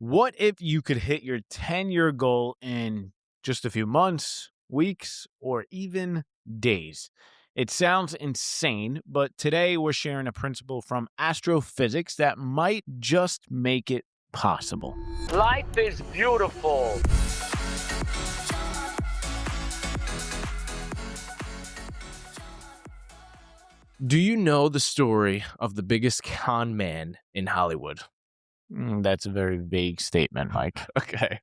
What if you could hit your 10-year goal in just a few months, weeks, or even days? It sounds insane, but today we're sharing a principle from astrophysics that might just make it possible. Life is beautiful. Do you know the story of the biggest con man in Hollywood? That's a very vague statement, Mike. Okay,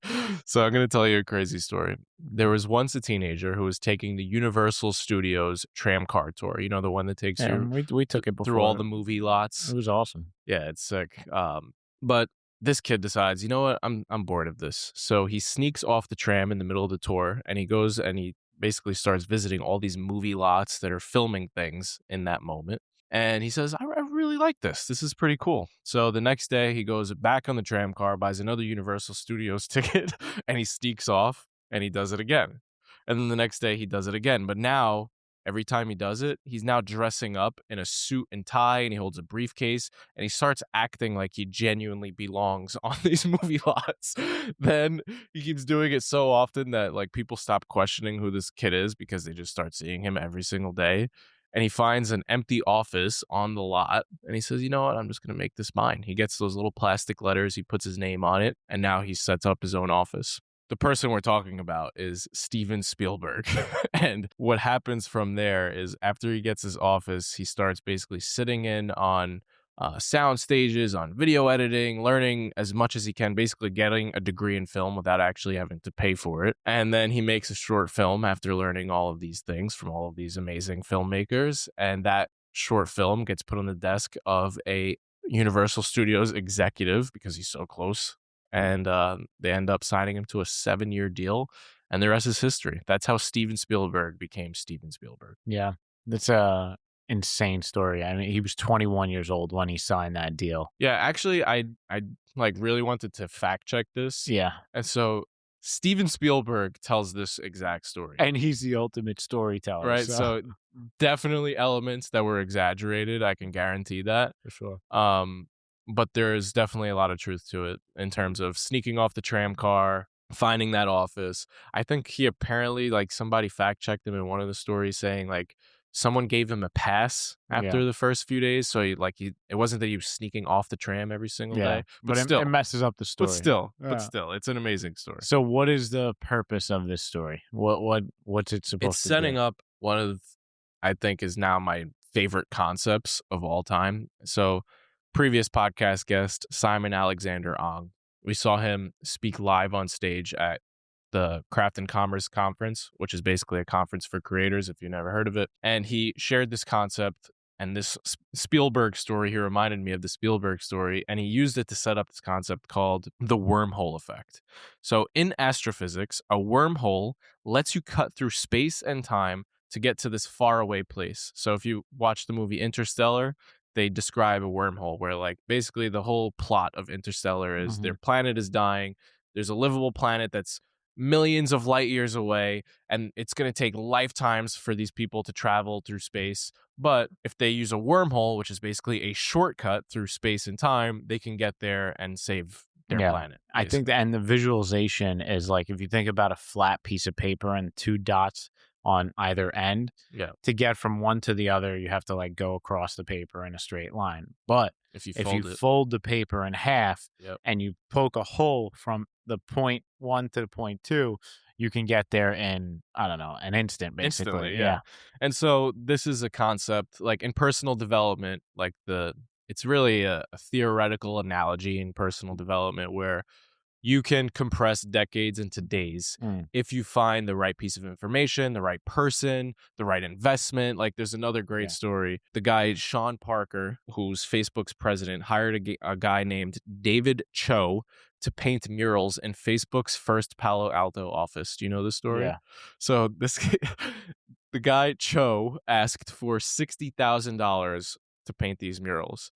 so I'm going to tell you a crazy story. There was once a teenager who was taking the Universal Studios tram car tour. You know, the one that takes Yeah, you we took it before. through all the movie lots. It was awesome. Yeah, it's sick. But this kid decides, you know what? I'm bored of this. So he sneaks off the tram in the middle of the tour, and he goes and he basically starts visiting all these movie lots that are filming things in that moment. And he says, I really like this. This is pretty cool. So the next day, he goes back on the tram car, buys another Universal Studios ticket, and he sneaks off and he does it again. And then the next day, he does it again. But now, every time he does it, he's now dressing up in a suit and tie, and he holds a briefcase, and he starts acting like he genuinely belongs on these movie lots. Then he keeps doing it so often that like people stop questioning who this kid is because they just start seeing him every single day. And he finds an empty office on the lot, and he says, you know what, I'm just going to make this mine. He gets those little plastic letters, he puts his name on it, and now he sets up his own office. The person we're talking about is Steven Spielberg. And what happens from there is after he gets his office, he starts basically sitting in on sound stages, on video editing, learning as much as he can, basically getting a degree in film without actually having to pay for it. And then he makes a short film after learning all of these things from all of these amazing filmmakers. And that short film gets put on the desk of a Universal Studios executive because he's so close. And they end up signing him to a 7-year deal. And the rest is history. That's how Steven Spielberg became Steven Spielberg. Yeah, that's a insane story. I mean, he was 21 years old when he signed that deal. Yeah, actually, I like really wanted to fact check this. Yeah, And so Steven Spielberg tells this exact story. and he's the ultimate storyteller. Right. So definitely elements that were exaggerated. I can guarantee that. for sure. But there's definitely a lot of truth to it in terms of sneaking off the tram car, finding that office. I think he apparently, like, somebody fact checked him in one of the stories saying like someone gave him a pass after the first few days. So it wasn't that he was sneaking off the tram every single day. But still, it messes up the story. but still, it's an amazing story. So, what is the purpose of this story? What's it supposed It's to setting do? up one of, I think, is now my favorite concepts of all time. So previous podcast guest, Simon Alexander Ong, we saw him speak live on stage at the Craft and Commerce Conference, which is basically a conference for creators, if you've never heard of it. And he shared this concept and this Spielberg story. He reminded me of the Spielberg story, and he used it to set up this concept called the Wormhole Effect. So in astrophysics, a wormhole lets you cut through space and time to get to this faraway place. So if you watch the movie Interstellar, they describe a wormhole where, like, basically the whole plot of Interstellar is their planet is dying. There's a livable planet that's millions of light years away, and it's going to take lifetimes for these people to travel through space. But if they use a wormhole, which is basically a shortcut through space and time, they can get there and save their planet. I think that, and the visualization is like, if you think about a flat piece of paper and 2 dots on either end, to get from one to the other, you have to like go across the paper in a straight line. But if you fold the paper in half and you poke a hole from the point 1 to the point 2, you can get there in, I don't know, an instant, basically. Instantly, yeah. And so this is a concept, like in personal development, like it's really a theoretical analogy in personal development where you can compress decades into days if you find the right piece of information, the right person, the right investment. Like, there's another great story. The guy, Sean Parker, who's Facebook's president, hired a guy named David Cho to paint murals in Facebook's first Palo Alto office. Do you know this story? Yeah. So the guy Cho asked for $60,000 to paint these murals,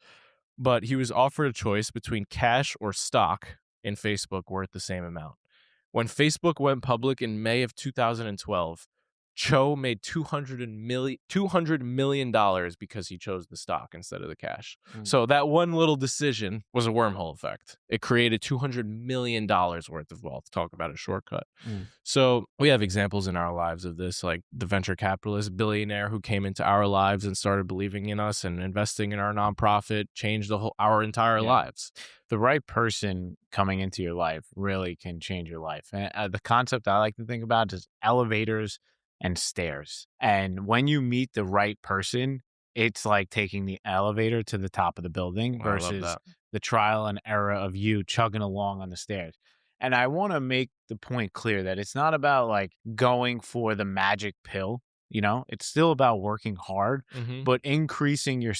but he was offered a choice between cash or stock in Facebook worth the same amount. When Facebook went public in May of 2012, Cho made $200 million because he chose the stock instead of the cash. Mm. So that one little decision was a wormhole effect. It created $200 million worth of wealth. Talk about a shortcut. Mm. So we have examples in our lives of this, like the venture capitalist billionaire who came into our lives and started believing in us and investing in our nonprofit, changed our entire Yeah. lives. The right person coming into your life really can change your life. And the concept I like to think about is elevators and stairs. And when you meet the right person, it's like taking the elevator to the top of the building I love versus that. the trial and error of you chugging along on the stairs. And I want to make the point clear that it's not about like going for the magic pill. It's still about working hard, Mhm. but increasing your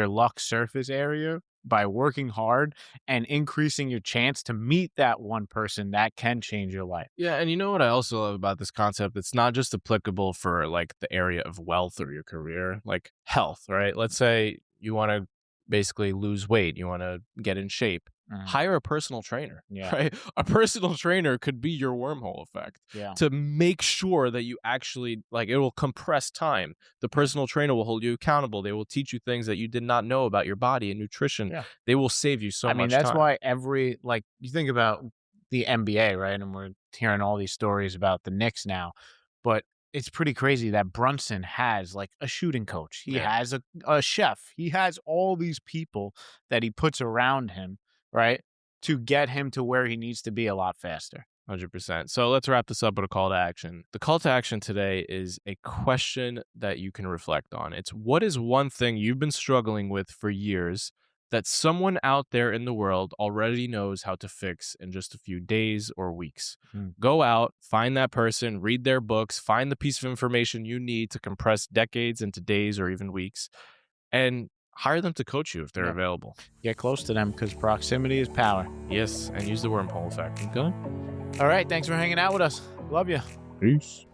luck surface area by working hard and increasing your chance to meet that one person that can change your life. Yeah, and you know what I also love about this concept? It's not just applicable for like the area of wealth or your career, like health, right? Let's say you want to basically lose weight, you want to get in shape. Mm, Hire a personal trainer, yeah, right? A personal trainer could be your wormhole effect yeah, to make sure that you actually like it will compress time. The yeah, personal trainer will hold you accountable. They will teach you things that you did not know about your body and nutrition. yeah. They will save you so I mean, much that's time. why you think about the NBA, right? And we're hearing all these stories about the Knicks now, but it's pretty crazy that Brunson has like a shooting coach. He Yeah. has a chef. He has all these people that he puts around him, right? To get him to where he needs to be a lot faster. 100%. So let's wrap this up with a call to action. The call to action today is a question that you can reflect on. It's what is one thing you've been struggling with for years that someone out there in the world already knows how to fix in just a few days or weeks? Mm. Go out, find that person, read their books, find the piece of information you need to compress decades into days or even weeks, and hire them to coach you if they're Yeah. available. Get close to them because proximity is power. Yes, and use the wormhole effect. Okay? All right. Thanks for hanging out with us. Love you. Peace.